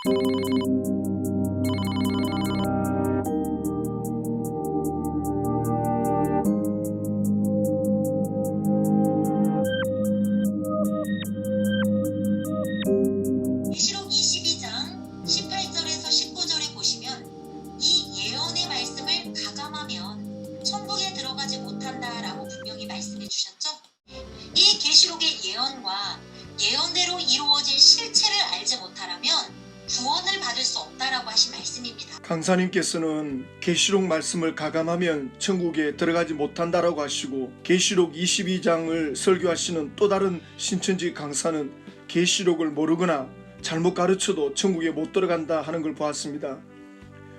계시록 22장 18절에서 19절에 보시면 이 예언의 말씀을 가감하면 천국에 들어가지 못한다라고 분명히 말씀해 주셨죠. 이 계시록의 예언과 예언대로 이루어진 실체를 알지 못하라면 구원을 받을 수 없다라고 하신 말씀입니다. 강사님께서는 계시록 말씀을 가감하면 천국에 들어가지 못한다라고 하시고, 계시록 22장을 설교하시는 또 다른 신천지 강사는 계시록을 모르거나 잘못 가르쳐도 천국에 못 들어간다 하는 걸 보았습니다.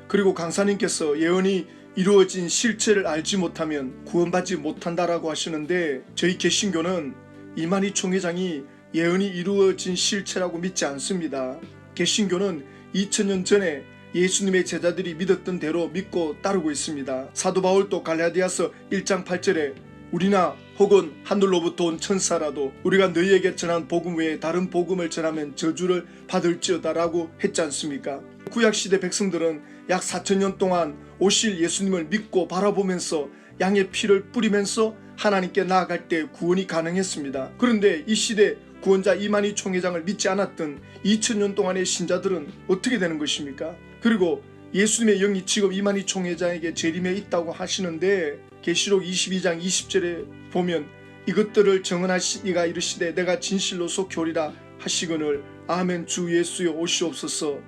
그리고 강사님께서 예언이 이루어진 실체를 알지 못하면 구원받지 못한다라고 하시는데, 저희 개신교는 이만희 총회장이 예언이 이루어진 실체라고 믿지 않습니다. 개신교는 2000년 전에 예수님의 제자들이 믿었던 대로 믿고 따르고 있습니다. 사도 바울도 갈라디아서 1장 8절에 우리나 혹은 하늘로부터 온 천사라도 우리가 너희에게 전한 복음 외에 다른 복음을 전하면 저주를 받을지어다 라고 했지 않습니까? 구약시대 백성들은 약 4000년 동안 오실 예수님을 믿고 바라보면서 양의 피를 뿌리면서 하나님께 나아갈 때 구원이 가능했습니다. 그런데 이 시대 구원자 이만희 총회장을 믿지 않았던 2000년 동안의 신자들은 어떻게 되는 것입니까? 그리고 예수님의 영이 지금 이만희 총회장에게 재림해 있다고 하시는데, 계시록 22장 20절에 보면 이것들을 정언하신 이가 이르시되 내가 진실로 속히 오리라 하시거늘 아멘 주 예수여 오시옵소서.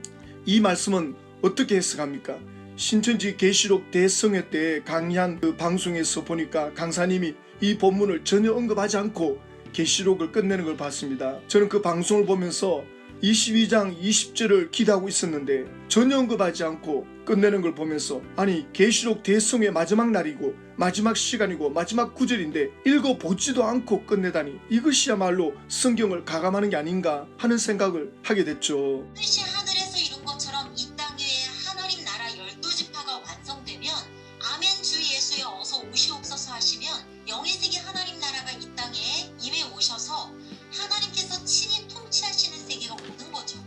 이 말씀은 어떻게 해석합니까? 신천지 계시록 대성회 때 강의한 그 방송에서 보니까 강사님이 이 본문을 전혀 언급하지 않고 계시록을 끝내는 걸 봤습니다. 저는 그 방송을 보면서 22장 20절을 기도하고 있었는데 전혀 언급하지 않고 끝내는 걸 보면서, 아니 계시록 대성회 마지막 날이고 마지막 시간이고 마지막 구절인데 읽어보지도 않고 끝내다니, 이것이야말로 성경을 가감하는 게 아닌가 하는 생각을 하게 됐죠. 뜻이 하늘에서 이룬 것처럼 이 땅에 하나님 나라 12지파가 완성되면 아멘 주 예수여 어서 오시옵소서 하시면 영의 세계 하나님 나라가 이 땅에 임해 오셔서 하나님께서 친히 통치하시는 세계가 오는 거죠.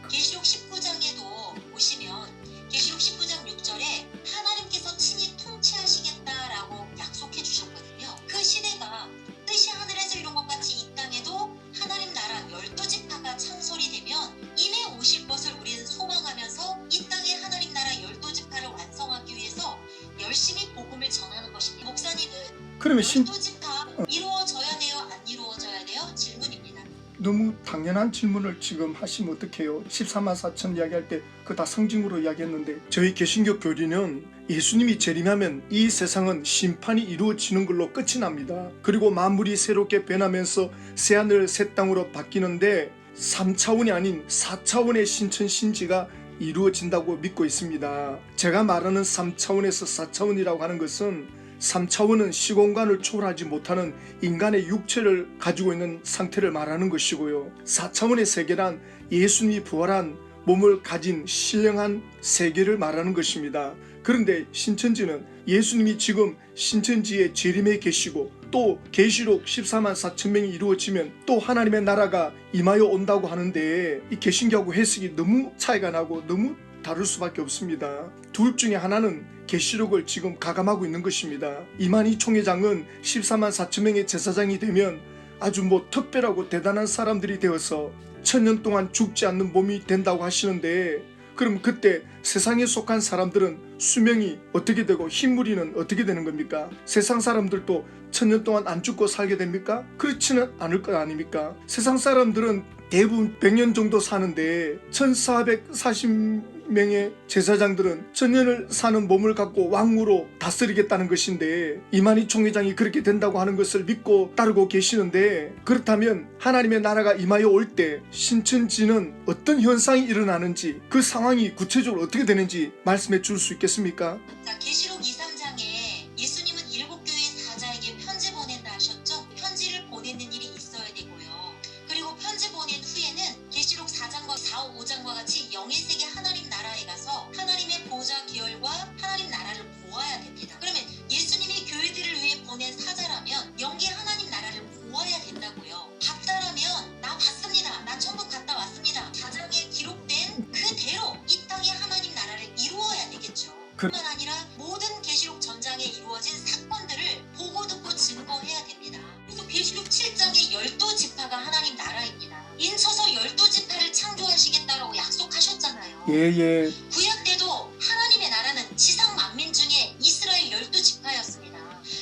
계시록 19장에도 보시면 계시록 19장 6절에 하나님께서 친히 통치하시겠다라고 약속해 주셨거든요. 그 시대가 뜻이 하늘에서 이룬 것 같이 이 땅에도 하나님 나라 12지파가 창설이 되면 임해 오실 것을 우리는 소망하면서 이 땅에 하나님 나라 12지파를 완성하기 위해서 열심히 복음을 전하는 것입니다. 목사님은 그러면 12지파 이루어져야 돼요? 안 이루어져야 돼요? 질문입니다. 너무 당연한 질문을 지금 하시면 어떡해요? 14만 4천 이야기할 때 그거 다 성징으로 이야기했는데, 저희 개신교 교리는 예수님이 재림하면 이 세상은 심판이 이루어지는 걸로 끝이 납니다. 그리고 만물이 새롭게 변하면서 새하늘 새 땅으로 바뀌는데 3차원이 아닌 4차원의 신천신지가 이루어진다고 믿고 있습니다. 제가 말하는 3차원에서 4차원이라고 하는 것은 3차원은 시공간을 초월하지 못하는 인간의 육체를 가지고 있는 상태를 말하는 것이고요. 4차원의 세계란 예수님이 부활한 몸을 가진 신령한 세계를 말하는 것입니다. 그런데 신천지는 예수님이 지금 신천지에 재림해 계시고 또 계시록 14만 4천 명이 이루어지면 또 하나님의 나라가 임하여 온다고 하는데, 이 개신교하고 해석이 너무 차이가 나고 너무 다를 수밖에 없습니다. 둘 중에 하나는 계시록을 지금 가감하고 있는 것입니다. 이만희 총회장은 14만 4천 명의 제사장이 되면 아주 특별하고 대단한 사람들이 되어서 1000년 동안 죽지 않는 몸이 된다고 하시는데, 그럼 그때 세상에 속한 사람들은 수명이 어떻게 되고 흰무리는 어떻게 되는 겁니까? 세상 사람들도 1000년 동안 안 죽고 살게 됩니까? 그렇지는 않을 것 아닙니까? 세상 사람들은 대부분 100년 정도 사는데 1440명의 제사장들은 1000년을 사는 몸을 갖고 왕으로 다스리겠다는 것인데, 이만희 총회장이 그렇게 된다고 하는 것을 믿고 따르고 계시는데, 그렇다면 하나님의 나라가 임하여 올 때 신천지는 어떤 현상이 일어나는지, 그 상황이 구체적으로 어떻게 되는지 말씀해 줄 수 있겠습니까? 자, 계시록 2, 3장에 예수님은 7교회 사자에게 편지 보낸다 하셨죠? 편지를 보내는 일이 있어야 되고요. 그리고 편지 보낸 후에는 계시록 4장과 4, 5장과 같이 영의 세계 하나님 나라에 가서 하나님의 보좌 계열과 하나님 나라를 보아야 됩니다. 그러면 예수님이 교회들을 위해 보낸 사자라면 영계 하나님 나라를 보아야 된다고요. 봤다라면 나 봤습니다. 나 천국 갔다 왔습니다. 4장에 기록된 그 뿐만 아니라 모든 계시록 전장에 이루어진 사건들을 보고 듣고 증거해야 됩니다. 그래서 계시록 7장의 12지파가 하나님 나라입니다. 인쳐서 12지파를 창조하시겠다라고 약속하셨잖아요. 예. 구약 때도 하나님의 나라는 지상 만민 중에 이스라엘 12지파였습니다.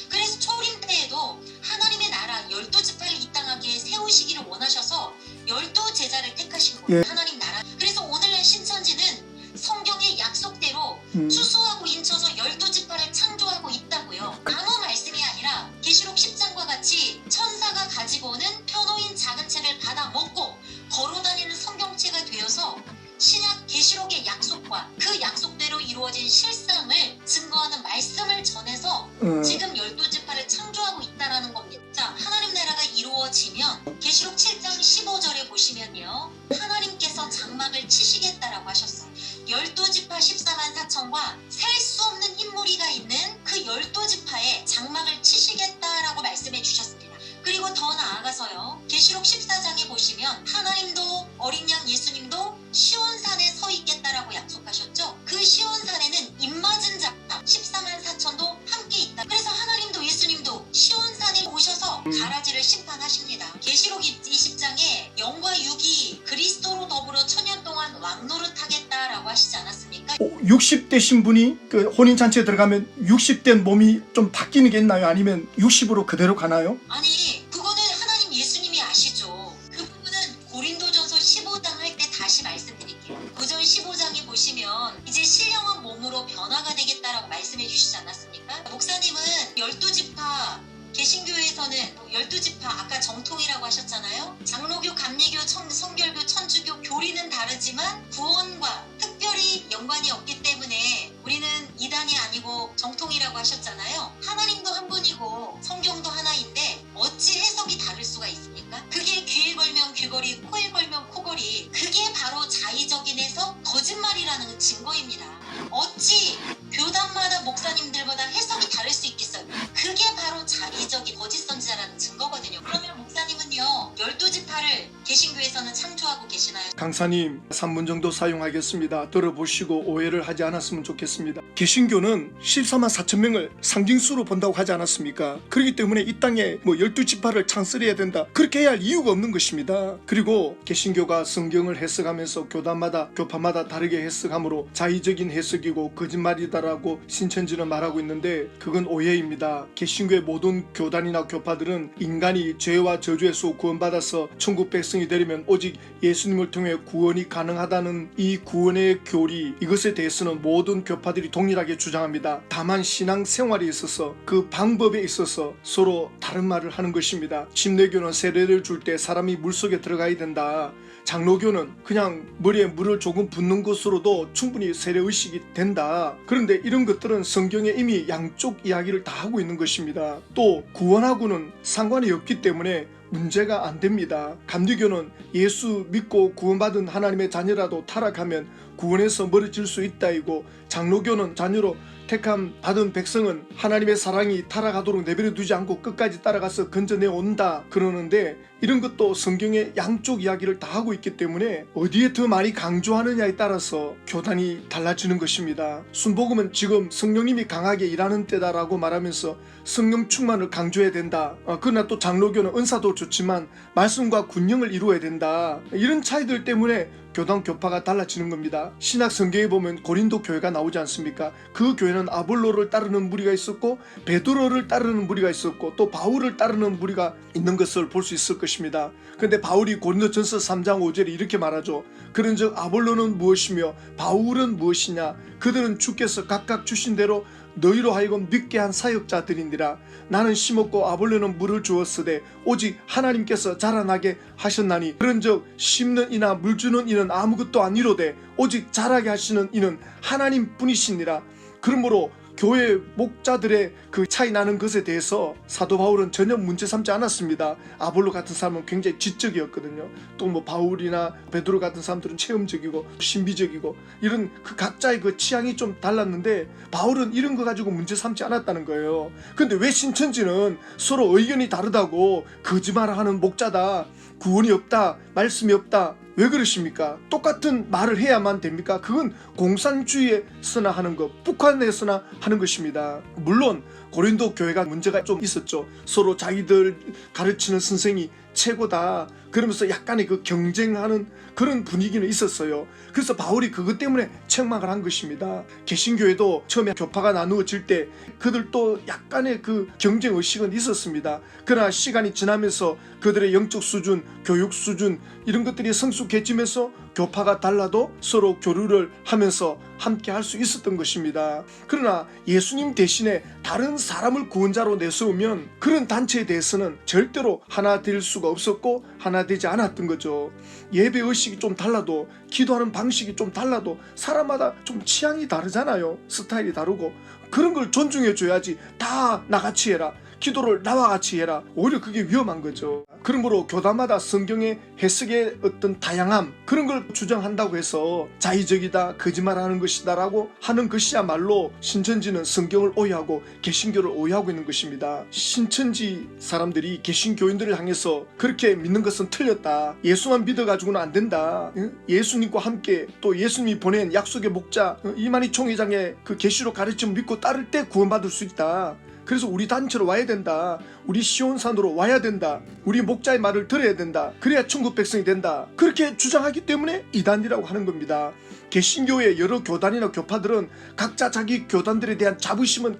그래서 초림 때에도 하나님의 나라 12지파를 이 땅 하게 세우시기를 원하셔서 12제자를 택하신 거예요. 예. 하나님 나라. 그래서 오늘날 신천지는 성경의 약속대로 추수하고 인쳐서 12지파를 창조하고 있다고요. 아무 말씀이 아니라 계시록 10장과 같이 천사가 가지고 오는 표노인 작은 책을 받아 먹고 걸어다니는 성경체가 되어서 신약 계시록의 약속과 그 약속대로 이루어진 실상을 증거하는 말씀을 전해서 지금 12지파를 창조하고 있다라는 겁니다. 자, 하나님 나라가 이루어지면 계시록 7장 15절에 보시면요. 하나님께서 장막을 치시겠다라고 하셨어요. 12지파 14만 4천과 셀 수 없는 흰무리가 있는 그 12지파에 장막을 치시겠다라고 말씀해 주셨습니다. 그리고 더 나아가서요. 계시록 14장에 보시면 하나님도 어린 양 예수님도 시온산에 서 있겠다라고 약속하셨죠. 그 시온산에는 입맞은 자 14만 4천도 함께 있다. 그래서 하나님도 예수님도 시온산에 오셔서 가라지를 심판하십니다. 계시록 20장에 영과 육이 그리스도로 더불어 천년 동안 왕노릇하겠다라고 하시지 않았습니까? 60대 신분이 그 혼인잔치에 들어가면 60된 몸이 좀 바뀌는 게 있나요? 아니면 60으로 그대로 가나요? 아니, 그거는 하나님 예수님이 아시죠. 그 부분은 고린도전서 15장 할 때 다시 말씀드릴게요. 그전 15장에 보시면 이제 신령한 몸으로 변화가 되겠다라고 말씀해 주시지 않았습니까? 목사님은 12지파 개신교에서는 12지파 아까 정통이라고 하셨잖아요. 장로교, 감리교, 성결교, 천주교 교리는 다르지만 구원과 특별히 연관이 없기 때문에 우리는 이단이 아니고 정통이라고 하셨잖아요. 하나님도 한 분이고 성경도 하나인데 어찌 해석이 다를 수가 있습니까? 그게 귀에 걸면 귀걸이, 코에 걸면 코걸이. 그게 바로 자의적인 해석, 거짓말이라는 증거입니다. 어찌 교단마다 목사님들보다 해석이 다를 수 있겠어요? 그게 바로 자의적인 거짓 선지자라는 증거거든요. 그러면 목사님은요 12지파를 개신교에서는 창조하고 계시나요? 강사님 3분 정도 사용하겠습니다. 들어보시고 오해를 하지 않았으면 좋겠습니다. 개신교는 14만 4천 명을 상징수로 본다고 하지 않았습니까? 그렇기 때문에 이 땅에 12지파를 창설해야 된다, 그렇게 해야 할 이유가 없는 것입니다. 그리고 개신교가 성경을 해석하면서 교단마다 교파마다 다르게 해석함으로 자의적인 해석이고 거짓말이다라고 신천지는 말하고 있는데 그건 오해입니다. 개신교의 모든 교단이나 교파들은 인간이 죄와 저주에서 구원받아서 천국 백성이 되려면 오직 예수님을 통해 구원이 가능하다는 이 구원의 교리, 이것에 대해서는 모든 교파들이 동일하게 주장합니다. 다만 신앙생활에 있어서 그 방법에 있어서 서로 다른 말을 하는 것입니다. 침례교는 세례를 줄 때 사람이 물속에 들어가야 된다. 장로교는 그냥 머리에 물을 조금 붓는 것으로도 충분히 세례의식이 된다. 그런데 이런 것들은 성경에 이미 양쪽 이야기를 다 하고 있는 것입니다. 또 구원하고는 상관이 없기 때문에 문제가 안 됩니다. 감리교는 예수 믿고 구원받은 하나님의 자녀라도 타락하면 구원에서 멀어질 수 있다이고, 장로교는 자녀로 택함 받은 백성은 하나님의 사랑이 타락하도록 내버려 두지 않고 끝까지 따라가서 건져내 온다 그러는데, 이런 것도 성경의 양쪽 이야기를 다 하고 있기 때문에 어디에 더 많이 강조하느냐에 따라서 교단이 달라지는 것입니다. 순복음은 지금 성령님이 강하게 일하는 때다라고 말하면서 성령 충만을 강조해야 된다. 그러나 또 장로교는 은사도 좋지만 말씀과 군령을 이루어야 된다. 이런 차이들 때문에 교단 교파가 달라지는 겁니다. 신약 성경에 보면 고린도 교회가 나오지 않습니까? 그 교회는 아볼로를 따르는 무리가 있었고 베드로를 따르는 무리가 있었고 또 바울을 따르는 무리가 있는 것을 볼 수 있을 것입니다. 그런데 바울이 고린도전서 3장 5절에 이렇게 말하죠. 그런즉 아볼로는 무엇이며 바울은 무엇이냐? 그들은 주께서 각각 주신 대로 너희로 하여금 믿게 한 사역자들이니라. 나는 심었고 아볼로는 물을 주었으되 오직 하나님께서 자라나게 하셨나니, 그런즉 심는 이나 물 주는 이는 아무것도 아니로되 오직 자라게 하시는 이는 하나님 뿐이시니라. 그러므로 교회 목자들의 그 차이 나는 것에 대해서 사도 바울은 전혀 문제 삼지 않았습니다. 아볼로 같은 사람은 굉장히 지적이었거든요. 또 바울이나 베드로 같은 사람들은 체험적이고 신비적이고 이런 그 각자의 그 취향이 좀 달랐는데 바울은 이런 거 가지고 문제 삼지 않았다는 거예요. 근데 왜 신천지는 서로 의견이 다르다고 거짓말하는 목자다, 구원이 없다, 말씀이 없다, 왜 그러십니까? 똑같은 말을 해야만 됩니까? 그건 공산주의에서나 하는 것, 북한에서나 하는 것입니다. 물론 고린도 교회가 문제가 좀 있었죠. 서로 자기들 가르치는 선생이 최고다 그러면서 약간의 그 경쟁하는 그런 분위기는 있었어요. 그래서 바울이 그것 때문에 책망을 한 것입니다. 개신교회도 처음에 교파가 나누어질 때 그들도 약간의 그 경쟁 의식은 있었습니다. 그러나 시간이 지나면서 그들의 영적 수준, 교육 수준 이런 것들이 성숙해지면서 교파가 달라도 서로 교류를 하면서 함께 할 수 있었던 것입니다. 그러나 예수님 대신에 다른 사람을 구원자로 내세우면 그런 단체에 대해서는 절대로 하나 될 수가 없었고 하나 되지 않았던 거죠. 예배 의식이 좀 달라도 기도하는 방식이 좀 달라도 사람마다 좀 취향이 다르잖아요. 스타일이 다르고 그런 걸 존중해 줘야지 다 나같이 해라. 기도를 나와 같이 해라. 오히려 그게 위험한 거죠. 그러므로 교단마다 성경의 해석의 어떤 다양함 그런 걸 주장한다고 해서 자의적이다 거짓말하는 것이다 라고 하는 것이야말로 신천지는 성경을 오해하고 개신교를 오해하고 있는 것입니다. 신천지 사람들이 개신교인들을 향해서 그렇게 믿는 것은 틀렸다. 예수만 믿어가지고는 안 된다. 예수님과 함께 또 예수님이 보낸 약속의 목자 이만희 총회장의 그 계시록 가르침을 믿고 따를 때 구원받을 수 있다. 그래서 우리 단체로 와야 된다. 우리 시온산으로 와야 된다. 우리 목자의 말을 들어야 된다. 그래야 천국 백성이 된다. 그렇게 주장하기 때문에 이단이라고 하는 겁니다. 개신교의 여러 교단이나 교파들은 각자 자기 교단들에 대한 자부심은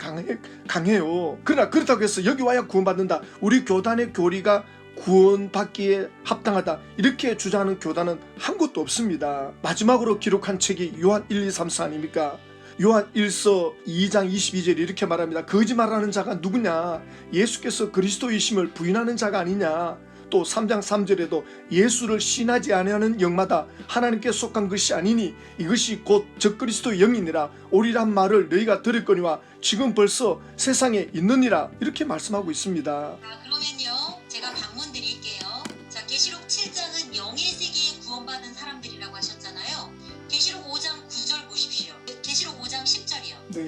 강해요. 그러나 그렇다고 해서 여기 와야 구원받는다. 우리 교단의 교리가 구원받기에 합당하다 이렇게 주장하는 교단은 한 곳도 없습니다. 마지막으로 기록한 책이 요한 1, 2, 3, 4 아닙니까? 요한 1서 2장 22절에 이렇게 말합니다. 거짓말하는 자가 누구냐? 예수께서 그리스도이심을 부인하는 자가 아니냐? 또 3장 3절에도 예수를 신하지 아니하는 영마다 하나님께 속한 것이 아니니 이것이 곧 적그리스도의 영이니라. 오리란 말을 너희가 들었거니와 지금 벌써 세상에 있느니라. 이렇게 말씀하고 있습니다. 그러면요 제가 방문 드릴게요. 자, 계시록 7장은 영의 세계에 구원받은 사람들이라고 하셨잖아요. 계시록 5장 9절 보십시오. 계시록 5장 10절이요. 네.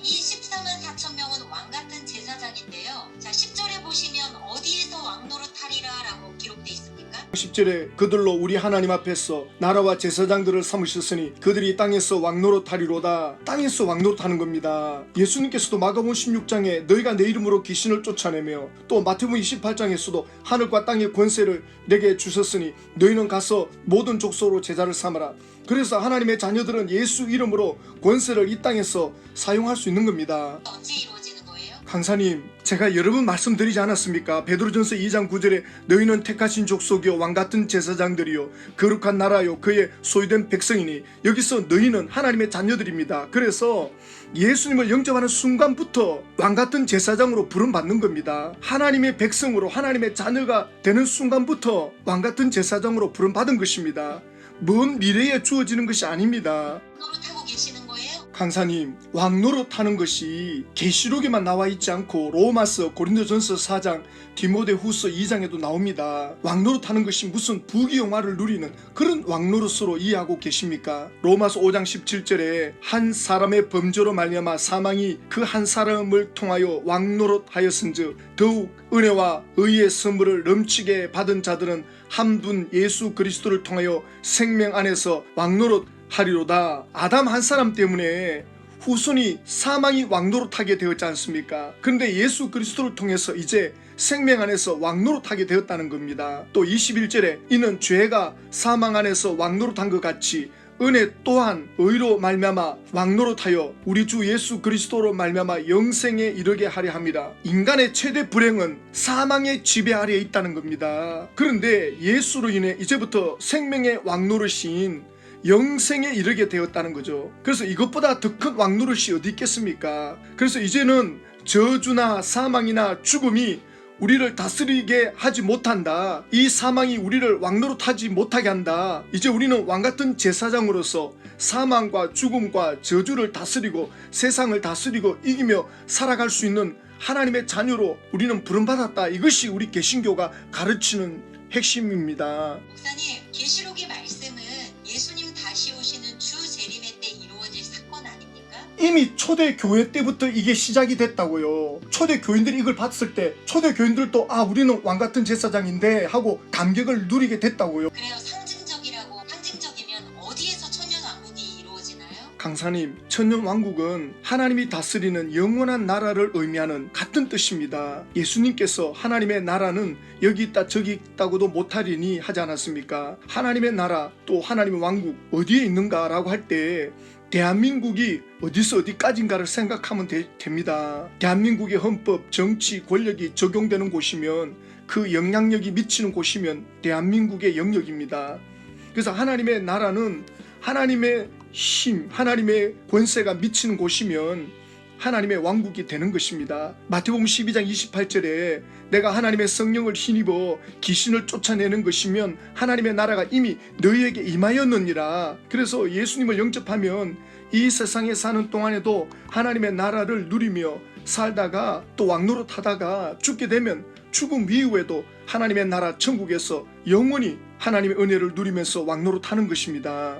이 14만 4천 명은 왕같은 제사장인데요. 자, 10절에 보시면 어디에서 왕노릇하리라 라고 기록되어 있습니까? 10절에 그들로 우리 하나님 앞에서 나라와 제사장들을 삼으셨으니 그들이 땅에서 왕노릇하리로다. 땅에서 왕노릇하는 겁니다. 예수님께서도 마가복음 16장에 너희가 내 이름으로 귀신을 쫓아내며 또 마태복음 28장에서도 하늘과 땅의 권세를 내게 주셨으니 너희는 가서 모든 족속으로 제자를 삼아라. 그래서 하나님의 자녀들은 예수 이름으로 권세를 이 땅에서 사용할 수 있는 겁니다. 언제 이루어지는 거예요? 강사님, 제가 여러 번 말씀드리지 않았습니까? 베드로전서 2장 9절에 너희는 택하신 족속이요 왕같은 제사장들이요 거룩한 나라요 그의 소유된 백성이니 여기서 너희는 하나님의 자녀들입니다. 그래서 예수님을 영접하는 순간부터 왕같은 제사장으로 부름받는 겁니다. 하나님의 백성으로 하나님의 자녀가 되는 순간부터 왕같은 제사장으로 부름받은 것입니다. 먼 미래에 주어지는 것이 아닙니다. 노릇하고 계시는 거예요? 강사님, 왕노릇하는 것이 계시록에만 나와 있지 않고 로마서, 고린도전서 4장, 디모데후서 2장에도 나옵니다. 왕노릇하는 것이 무슨 부귀영화를 누리는 그런 왕노릇으로 이해하고 계십니까? 로마서 5장 17절에 한 사람의 범죄로 말미암아 사망이 그 한 사람을 통하여 왕노릇하였은즉 더욱 은혜와 의의 선물을 넘치게 받은 자들은 한 분 예수 그리스도를 통하여 생명 안에서 왕노릇하리로다. 아담 한 사람 때문에 후손이 사망이 왕노릇하게 되었지 않습니까? 그런데 예수 그리스도를 통해서 이제 생명 안에서 왕노릇하게 되었다는 겁니다. 또 21절에 이는 죄가 사망 안에서 왕노릇한 것 같이 은혜 또한 의로 말미암아 왕노릇하여 우리 주 예수 그리스도로 말미암아 영생에 이르게 하려 함이라. 인간의 최대 불행은 사망의 지배 아래에 있다는 겁니다. 그런데 예수로 인해 이제부터 생명의 왕노릇인 영생에 이르게 되었다는 거죠. 그래서 이것보다 더 큰 왕노릇이 어디 있겠습니까? 그래서 이제는 저주나 사망이나 죽음이 우리를 다스리게 하지 못한다. 이 사망이 우리를 왕노릇하지 못하게 한다. 이제 우리는 왕같은 제사장으로서 사망과 죽음과 저주를 다스리고 세상을 다스리고 이기며 살아갈 수 있는 하나님의 자녀로 우리는 부름받았다. 이것이 우리 개신교가 가르치는 핵심입니다. 목사님, 계시록의 말씀은 예수님 다시 오시는 주 재림의 때 이루어질 사건 아닙니까? 이미 초대 교회 때부터 이게 시작이 됐다고요. 초대 교인들이 이걸 봤을 때 초대 교인들도 우리는 왕같은 제사장인데 하고 감격을 누리게 됐다고요. 그래요, 상징적이라고 강사님, 천년왕국은 하나님이 다스리는 영원한 나라를 의미하는 같은 뜻입니다. 예수님께서 하나님의 나라는 여기 있다 저기 있다고도 못하리니 하지 않았습니까? 하나님의 나라 또 하나님의 왕국 어디에 있는가라고 할 때 대한민국이 어디서 어디까지인가를 생각하면 됩니다. 대한민국의 헌법, 정치, 권력이 적용되는 곳이면 그 영향력이 미치는 곳이면 대한민국의 영역입니다. 그래서 하나님의 나라는 하나님의 힘, 하나님의 권세가 미치는 곳이면 하나님의 왕국이 되는 것입니다. 마태복음 12장 28절에 내가 하나님의 성령을 힘입어 귀신을 쫓아내는 것이면 하나님의 나라가 이미 너희에게 임하였느니라. 그래서 예수님을 영접하면 이 세상에 사는 동안에도 하나님의 나라를 누리며 살다가 또 왕노릇 하다가 죽게 되면 죽음 이후에도 하나님의 나라 천국에서 영원히 하나님의 은혜를 누리면서 왕노릇 하는 것입니다.